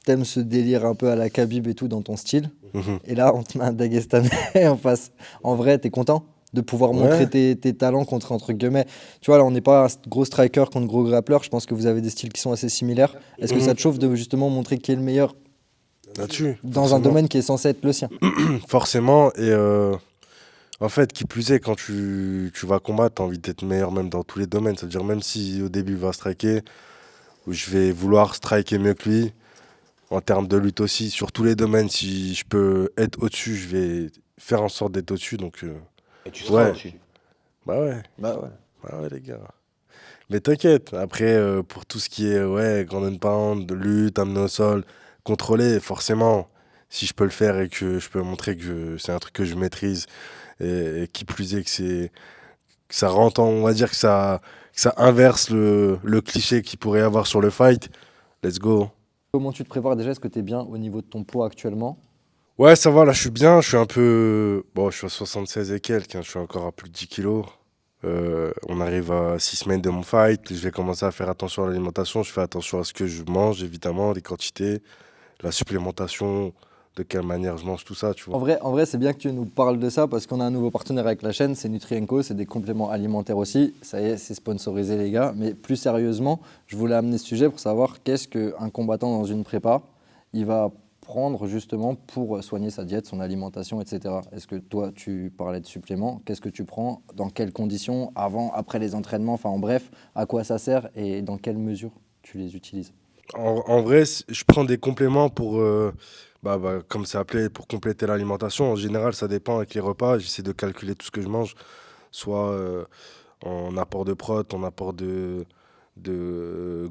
t'aimes ce délire un peu à la Khabib et tout dans ton style. Mhm. Et là, on te met un Dagestanais en face. En vrai, t'es content de pouvoir montrer tes talents contre, entre guillemets. Tu vois, là, on n'est pas un gros striker contre gros grappleur. Je pense que vous avez des styles qui sont assez similaires. Est-ce que ça te chauffe de justement montrer qui est le meilleur Là-dessus. dans un forcément. domaine qui est censé être le sien? Forcément. Et en fait, qui plus est, quand tu vas combattre, t'as envie d'être meilleur même dans tous les domaines. C'est-à-dire, même si au début il va striker, où je vais vouloir striker mieux que lui, en termes de lutte aussi, sur tous les domaines, si je peux être au-dessus, je vais faire en sorte d'être au-dessus. Donc, Et tu seras au-dessus. bah ouais. Bah ouais. Bah ouais, les gars. Mais t'inquiète, après, pour tout ce qui est ground and pound, de lutte, amener au sol, contrôler, forcément, si je peux le faire et que je peux montrer que c'est un truc que je maîtrise, et qui plus est que ça rentre, on va dire que ça inverse le cliché qu'il pourrait y avoir sur le fight, let's go. Comment tu te prépares déjà? Est-ce que tu es bien au niveau de ton poids actuellement? Ouais, ça va, là, je suis bien, je suis un peu... Bon, je suis à 76 et quelques, hein, je suis encore à plus de 10 kilos. On arrive à 6 semaines de mon fight, je vais commencer à faire attention à l'alimentation, je fais attention à ce que je mange, évidemment, les quantités, la supplémentation, de quelle manière je mange tout ça, tu vois. En vrai, c'est bien que tu nous parles de ça parce qu'on a un nouveau partenaire avec la chaîne, c'est Nutrienco, c'est des compléments alimentaires aussi. Ça y est, c'est sponsorisé les gars. Mais plus sérieusement, je voulais amener ce sujet pour savoir qu'est-ce qu'un combattant dans une prépa, il va prendre justement pour soigner sa diète, son alimentation, etc. Est-ce que toi, tu parlais de suppléments? Qu'est-ce que tu prends? Dans quelles conditions? Avant, après les entraînements? Enfin, en bref, à quoi ça sert et dans quelle mesure tu les utilises? En vrai, je prends des compléments pour, comme c'est appelé, pour compléter l'alimentation. En général, ça dépend avec les repas. J'essaie de calculer tout ce que je mange, soit en apport de prot, en apport de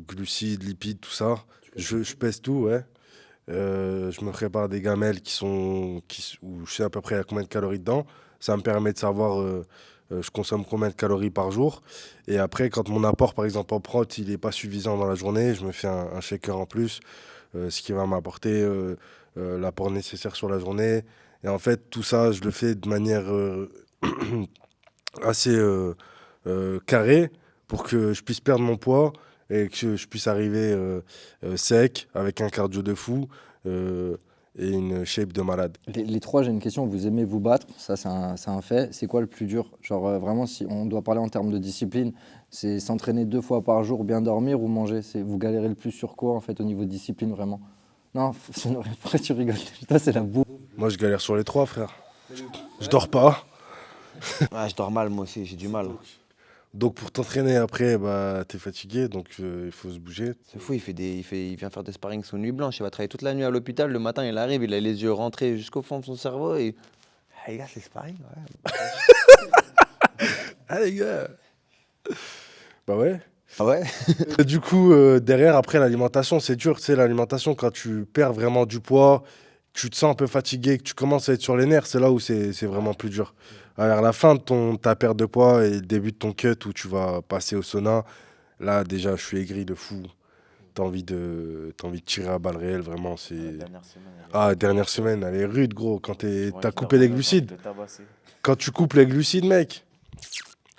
glucides, lipides, tout ça. Je pèse tout, ouais. Je me prépare des gamelles où je sais à peu près à combien de calories dedans. Ça me permet de savoir je consomme combien de calories par jour. Et après, quand mon apport, par exemple en prot, il n'est pas suffisant dans la journée, je me fais un shaker en plus, ce qui va m'apporter l'apport nécessaire sur la journée. Et en fait, tout ça, je le fais de manière assez carrée pour que je puisse perdre mon poids et que je puisse arriver sec, avec un cardio de fou et une shape de malade. Les trois, j'ai une question. Vous aimez vous battre, ça c'est un fait. C'est quoi le plus dur? Genre vraiment, si on doit parler en termes de discipline, c'est s'entraîner 2 fois par jour, bien dormir ou manger. Vous galérez le plus sur quoi en fait au niveau de discipline vraiment? Non, pourquoi tu rigoles? Putain, c'est la boue. Moi, je galère sur les trois, frère. Je dors pas. Ah, je dors mal moi aussi, j'ai du mal. Donc, pour t'entraîner après, bah, t'es fatigué, donc il faut se bouger. C'est fou, il vient faire des sparring sous nuit blanche. Il va travailler toute la nuit à l'hôpital. Le matin, il arrive, il a les yeux rentrés jusqu'au fond de son cerveau. Et... Ah, les gars, c'est sparring, ouais. Ah, les gars. Bah ouais. Ah ouais? Du coup, derrière, après, l'alimentation, c'est dur. Tu sais, l'alimentation, quand tu perds vraiment du poids, tu te sens un peu fatigué, que tu commences à être sur les nerfs, c'est là où c'est vraiment plus dur. Alors, à la fin de ta perte de poids et le début de ton cut où tu vas passer au sauna, là, déjà, je suis aigri de fou. T'as envie de tirer à balles réelles, vraiment. La dernière semaine, Dernière semaine, elle est rude, gros. Quand ils vont t'as être coupé là, les on glucides. va te tabasser. Quand tu coupes les glucides, mec.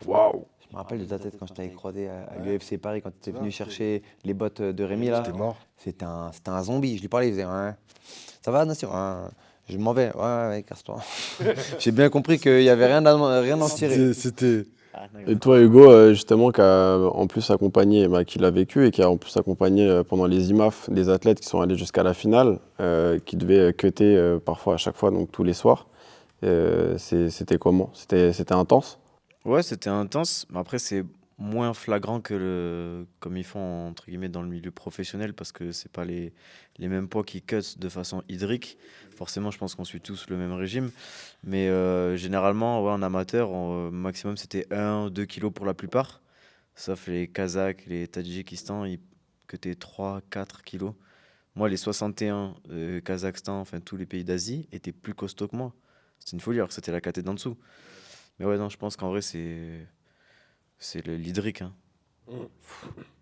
Waouh. Je me rappelle de ta tête quand je t'avais croisé à l'UFC Paris, quand tu étais venu chercher les bottes de Rémi là. T'es mort. C'était un zombie. Je lui parlais, il faisait ouais. Ça va, Nassir? Ouais. Je m'en vais. Ouais, casse-toi. J'ai bien compris qu'il n'y avait rien à en tirer. C'était. Et toi, Hugo, justement, qui a en plus accompagné, qui l'a vécu et qui a en plus accompagné pendant les IMAF des athlètes qui sont allés jusqu'à la finale, qui devaient cutter parfois à chaque fois, donc tous les soirs. C'était comment? C'était intense? Ouais, c'était intense, mais après, c'est moins flagrant comme ils font, entre guillemets, dans le milieu professionnel, parce que c'est pas les mêmes poids qui cut de façon hydrique. Forcément, je pense qu'on suit tous le même régime. Mais généralement, ouais, en amateur, maximum, c'était 1-2 kilos pour la plupart. Sauf les Kazakhs, les Tadjikistan, ils cutaient 3-4 kilos. Moi, les 61 Kazakhstan, enfin tous les pays d'Asie, étaient plus costauds que moi. C'était une folie, alors que c'était la caté d'en dessous. Mais ouais, non, je pense qu'en vrai, c'est l'hydrique. Hein.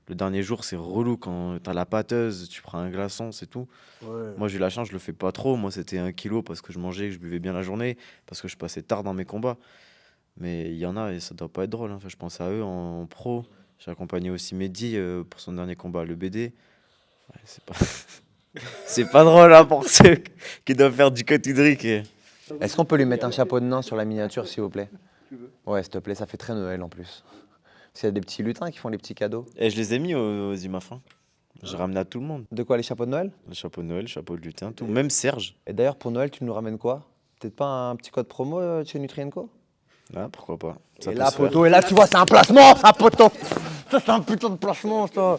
Le dernier jour, c'est relou quand t'as la pâteuse, tu prends un glaçon, c'est tout. Ouais. Moi, j'ai eu la chance, je le fais pas trop. Moi, c'était 1 kilo parce que je mangeais, que je buvais bien la journée, parce que je passais tard dans mes combats. Mais il y en a et ça doit pas être drôle, hein. Enfin, je pense à eux en pro. J'ai accompagné aussi Mehdi pour son dernier combat, le BD. Ouais, c'est pas... c'est pas drôle hein, pour ceux qui doivent faire du cotudric. Est-ce qu'on peut lui mettre un chapeau de nain sur la miniature, s'il vous plaît? Ouais, s'il te plaît, ça fait très Noël en plus. S'il y a des petits lutins qui font les petits cadeaux. Et je les ai mis aux IMAF. Hein. J'ai ramené à tout le monde. De quoi, les chapeaux de Noël? Le chapeau de Noël, le chapeau de lutin, tout. Même Serge. Et d'ailleurs, pour Noël, tu nous ramènes quoi? Peut-être pas un petit code promo chez Nutrienco? Ah, pourquoi pas. Ça Et peut là, se faire. poto, et là, tu vois, c'est un placement, ça, poto. Ça, c'est un putain de placement, ça.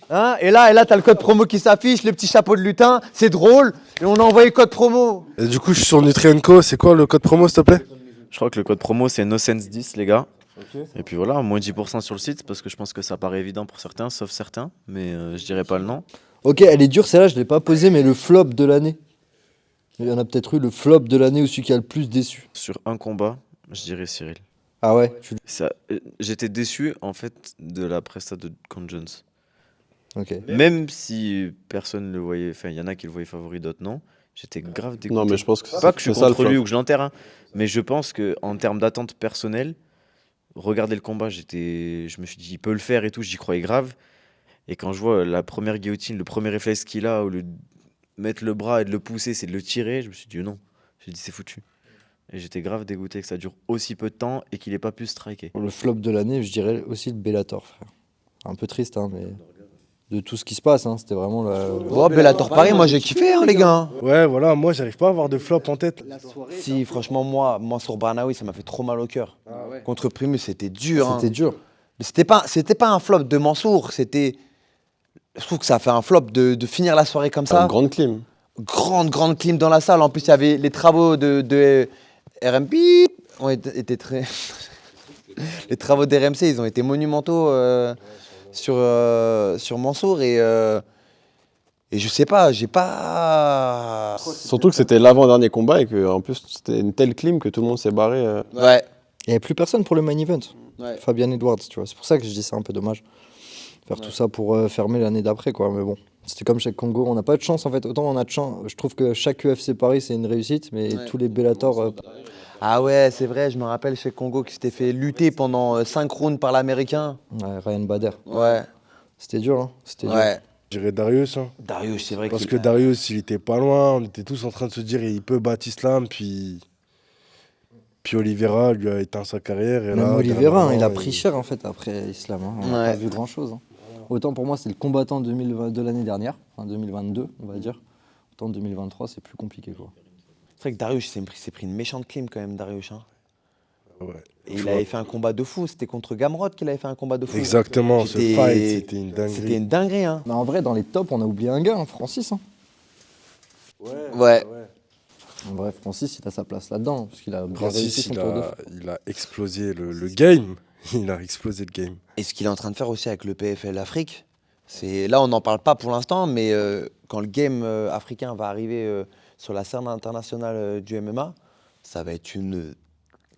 Hein, et là, t'as le code promo qui s'affiche, le petit chapeau de lutin, c'est drôle, et on a envoyé le code promo. Et du coup, je suis sur Nutrienco. C'est quoi le code promo, s'il te plaît? Je crois que le code promo, c'est NoSense10, les gars. Et puis voilà, moins 10% sur le site, parce que je pense que ça paraît évident pour certains, sauf certains. Mais je dirais pas le nom. Ok, elle est dure, celle-là, je l'ai pas posée, mais le flop de l'année. Il y en a peut-être eu le flop de l'année ou celui qui a le plus déçu. Sur un combat, je dirais Cyril. Ah ouais, J'étais déçu, en fait, de la presta de Con Jones. ok. Même si personne le voyait, enfin, il y en a qui le voyaient favori, d'autres non. J'étais grave dégoûté. Non, mais je pense que Pas que je suis c'est ça le contre lui flop. ou que je l'enterre, hein, mais je pense qu'en termes d'attente personnelle, regarder le combat, je me suis dit, il peut le faire et tout, j'y croyais grave. Et quand je vois la première guillotine, le premier réflexe qu'il a, au lieu de mettre le bras et de le pousser, c'est de le tirer, je me suis dit non. J'ai dit, c'est foutu. Et j'étais grave dégoûté que ça dure aussi peu de temps et qu'il ait pas pu striker. Le flop de l'année, je dirais aussi le Bellator, frère. Un peu triste, hein, mais de tout ce qui se passe, hein, c'était vraiment la... Oh, Bellator Paris, moi j'ai kiffé, hein, les gars. Ouais, voilà, moi, j'arrive pas à avoir de flop en tête. Si, franchement, moi sur Barnaoui, ça m'a fait trop mal au cœur. Contre Primus, c'était dur. Hein. C'était dur. Mais c'était pas un flop de Mansour, c'était. Je trouve que ça a fait un flop de finir la soirée comme ça. Une grande clim. Grande clim dans la salle. En plus, il y avait les travaux de RMP ont été très. Les travaux d'RMC, ils ont été monumentaux sur Mansour et je sais pas, j'ai pas. Surtout que c'était l'avant-dernier combat et que en plus c'était une telle clim que tout le monde s'est barré. Ouais. Il n'y avait plus personne pour le main event. Ouais. Fabian Edwards, tu vois. C'est pour ça que je dis c'est un peu dommage. Faire tout ça pour fermer l'année d'après, quoi. Mais bon, c'était comme chez Congo. On n'a pas de chance, en fait. Autant on a de chance. Je trouve que chaque UFC Paris, c'est une réussite, mais tous les Bellator... Ah ouais, c'est vrai, je me rappelle chez Congo qui s'était fait lutter pendant 5 rounds par l'Américain. ouais, Ryan Bader. Ouais. C'était dur, hein. C'était dur. Ouais. Je dirais Darius. Hein. Darius, c'est vrai Parce que Darius, il était pas loin. On était tous en train de se dire, il peut battre Islam. Puis Oliveira lui a éteint sa carrière. Et Même là, Oliveira, hein, il a dernièrement, pris cher, en fait, après Islam. Hein. On n'a Ouais. pas vu grand-chose. Hein. Autant pour moi, c'est le combattant 2020 de l'année dernière. Enfin, 2022, on va dire. Autant 2023, c'est plus compliqué, quoi. C'est vrai que Darius s'est pris une méchante clim quand même, Darius. Hein. Ouais. Et il avait fait un combat de fou. C'était contre Gamrot qu'il avait fait un combat de fou. Exactement, ce C'était- fight, c'était une C'était dinguerie. une dinguerie. Hein. Mais en vrai, dans les tops, on a oublié un gars, hein, Francis. Hein. Ouais. En vrai, Francis, il a sa place là-dedans, parce qu'il a bien réussi Francis, son tour de fou. il a explosé le game. Il a explosé le game. Et ce qu'il est en train de faire aussi avec le PFL Afrique, c'est là on n'en parle pas pour l'instant, mais quand le game africain va arriver sur la scène internationale du MMA, ça va être une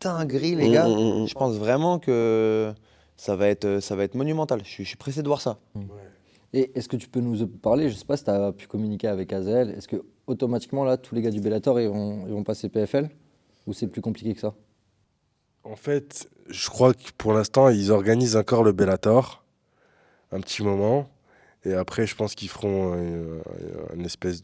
dinguerie les gars. Je pense vraiment que ça va être monumental. Je suis pressé de voir ça. Et est-ce que tu peux nous parler, je sais pas si tu as pu communiquer avec Azael, est-ce que automatiquement là, tous les gars du Bellator, ils vont passer PFL ou c'est plus compliqué que ça? En fait, je crois que pour l'instant, ils organisent encore le Bellator, un petit moment. Et après, je pense qu'ils feront une espèce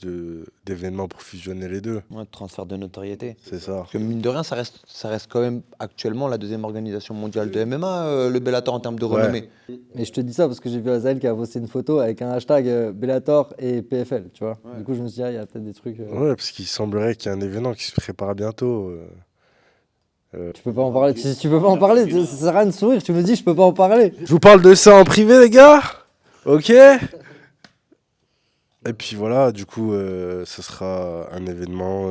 d'événement pour fusionner les deux. Ouais, transfert de notoriété. C'est ça. Parce que mine de rien, ça reste quand même actuellement la deuxième organisation mondiale de MMA, le Bellator en termes de renommée. Et je te dis ça parce que j'ai vu Azael qui a posté une photo avec un hashtag Bellator et PFL, tu vois. Du coup, je me suis dit, ah, il y a peut-être des trucs... Ouais, parce qu'il semblerait qu'il y ait un événement qui se prépare bientôt. Tu peux pas en parler, tu peux pas en parler, ça sert à rien de sourire, tu me dis, je peux pas en parler. Je vous parle de ça en privé, les gars. Ok. Et puis voilà, du coup, ce sera un événement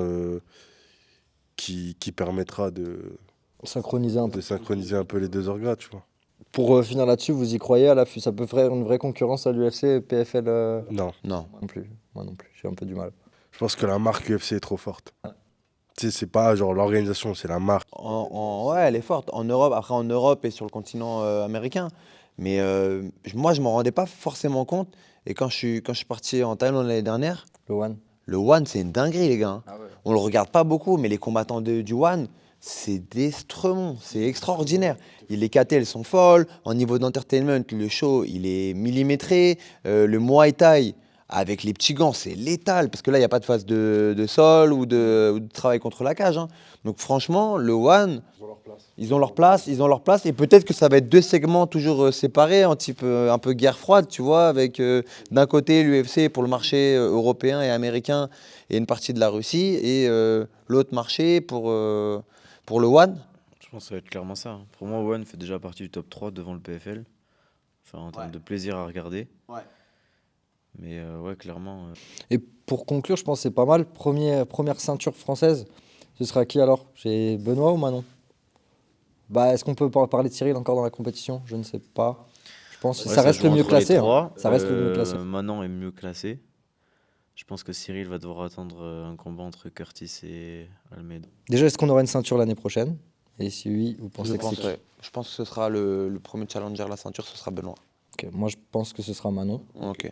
qui permettra de Synchroniser un peu. synchroniser un peu les deux orgas, tu vois. Pour finir là-dessus, vous y croyez à ça peut faire une vraie concurrence à l'UFC, PFL Non, Non. Moi non plus, j'ai un peu du mal. je pense que la marque UFC est trop forte. Tu sais, c'est pas genre l'organisation, c'est la marque. Ouais, elle est forte. En Europe, après en Europe et sur le continent américain. Mais moi, je ne m'en rendais pas forcément compte. Et quand je suis parti en Thaïlande l'année dernière, Le One. le One, c'est une dinguerie, les gars. On le regarde pas beaucoup, mais les combattants du One, c'est des stremons, c'est extraordinaire. Les KT, elles sont folles. En niveau d'entertainment, le show, il est millimétré. Le Muay Thai, avec les petits gants, c'est létal. Parce que là, il n'y a pas de phase de sol ou de travail contre la cage, hein. Donc franchement, le One, ils ont leur place, ils ont leur place. Et peut-être que ça va être deux segments toujours séparés, en type un peu guerre froide, tu vois, avec d'un côté l'UFC pour le marché européen et américain et une partie de la Russie, et l'autre marché pour le One. Je pense que ça va être clairement ça, hein. Pour moi, One fait déjà partie du top 3 devant le PFL. Enfin, en termes de plaisir à regarder. Mais ouais, clairement. Et pour conclure, je pense que c'est pas mal. Première ceinture française, ce sera qui alors? J'ai Benoît ou Manon? Bah, est-ce qu'on peut parler de Cyril encore dans la compétition? Je ne sais pas. Je pense que Ouais, ça reste joue le mieux entre classé, les hein. trois. Ça reste le mieux classé. Manon est mieux classé. Je pense que Cyril va devoir attendre un combat entre Curtis et Almeida. Déjà, est-ce qu'on aura une ceinture l'année prochaine? Et si oui, vous pensez que c'est qui? Je pense que ce sera le premier challenger à la ceinture, ce sera Benoît. Ok, moi, je pense que ce sera Manon. Ok.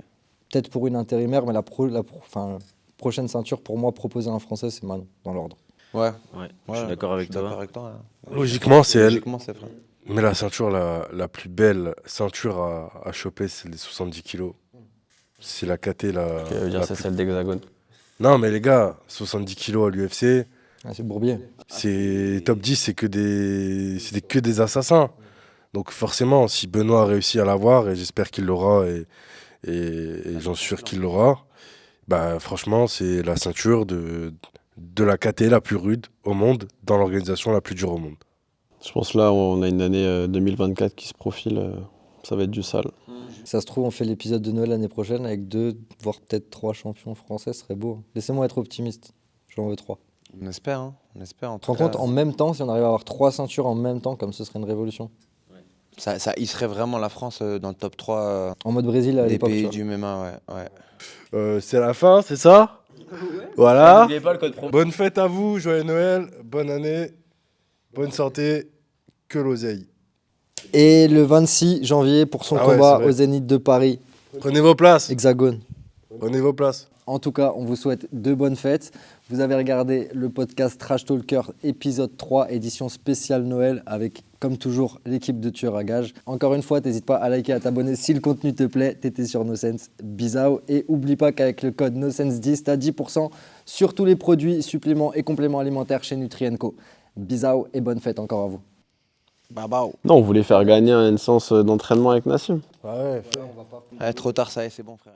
Peut-être pour une intérimaire, mais enfin, prochaine ceinture, pour moi, proposée à un Français, c'est Manon, dans l'ordre. Ouais. Ouais, je suis d'accord avec toi. toi. Logiquement, c'est elle. Logiquement, c'est vrai. Mais la ceinture, la plus belle ceinture à choper, c'est les 70 kilos. C'est la KT, la. Ça veut dire la c'est plus- celle d'Hexagone. Non, mais les gars, 70 kilos à l'UFC, Ah, c'est Bourbier. c'est top 10, c'est que des assassins. Donc forcément, si Benoît a réussi à l'avoir, et j'espère qu'il l'aura, et j'en suis sûr qu'il l'aura, bah franchement, c'est la ceinture de la KT la plus rude au monde, dans l'organisation la plus dure au monde. Je pense là, on a une année 2024 qui se profile. Ça va être du sale. Ça se trouve, on fait l'épisode de Noël l'année prochaine avec 2, voire peut-être 3 champions français, ce serait beau. Laissez-moi être optimiste. J'en veux 3. On espère, hein. On espère. En Tu te rends compte, en même temps, si on arrive à avoir 3 ceintures en même temps, comme ce serait une révolution. Il serait vraiment la France dans le top 3 En mode Brésil à des l'époque. pays tu vois. du MMA, ouais. C'est la fin, c'est ça? Voilà. N'oubliez pas le code promo. Bonne fête à vous, joyeux Noël, bonne année, bonne santé, que l'oseille. Et le 26 janvier, pour son Ah ouais, combat c'est vrai. au Zénith de Paris, Prenez vos places. Hexagone. Prenez vos places. En tout cas, on vous souhaite de bonnes fêtes. Vous avez regardé le podcast Trash Talker épisode 3, édition spéciale Noël, avec, comme toujours, l'équipe de Tueurs à Gages. Encore une fois, n'hésite pas à liker, à t'abonner si le contenu te plaît. T'étais sur NoSense. Bisous. Et oublie pas qu'avec le code NoSense10, t'as 10% sur tous les produits, suppléments et compléments alimentaires chez Nutri&Co. Bisous et bonne fête encore à vous. Babao. Non, on voulait faire gagner une séance d'entraînement avec Nassim. Ah ouais. Trop tard, ça y est, c'est bon, frère.